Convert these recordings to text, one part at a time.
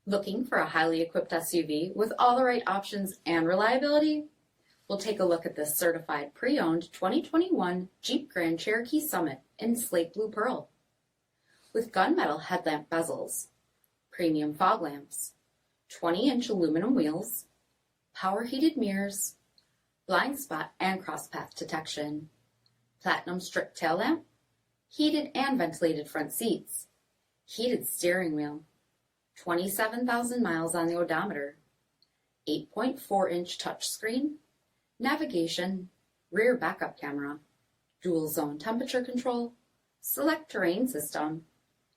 Looking for a highly equipped SUV with all the right options and reliability? We'll take a look at this certified pre-owned 2021 Jeep Grand Cherokee Summit in slate blue pearl. With gunmetal headlamp bezels, premium fog lamps, 20-inch aluminum wheels, power heated mirrors, blind spot and cross path detection, platinum strip tail lamp, heated and ventilated front seats, heated steering wheel, 27,000 miles on the odometer, 8.4-inch touchscreen, navigation, rear backup camera, dual zone temperature control, SELEC-TERRAIN system,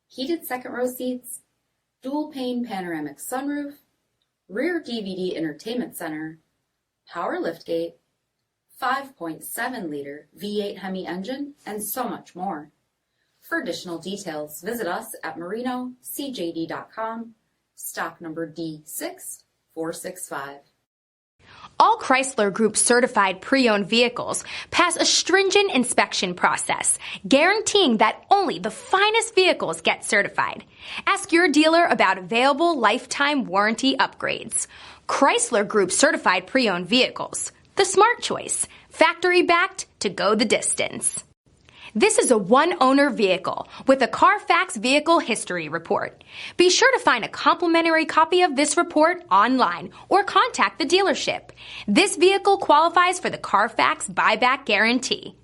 heated second row seats, dual-pane panoramic sunroof, rear DVD entertainment center, power liftgate, 5.7-liter V8 HEMI engine, and so much more. For additional details, visit us at marinocjd.com, stock number D6465. All Chrysler Group certified pre-owned vehicles pass a stringent inspection process, guaranteeing that only the finest vehicles get certified. Ask your dealer about available lifetime warranty upgrades. Chrysler Group certified pre-owned vehicles, the smart choice, factory backed to go the distance. This is a one-owner vehicle with a CARFAX vehicle history report. Be sure to find a complimentary copy of this report online or contact the dealership. This vehicle qualifies for the CARFAX buyback guarantee.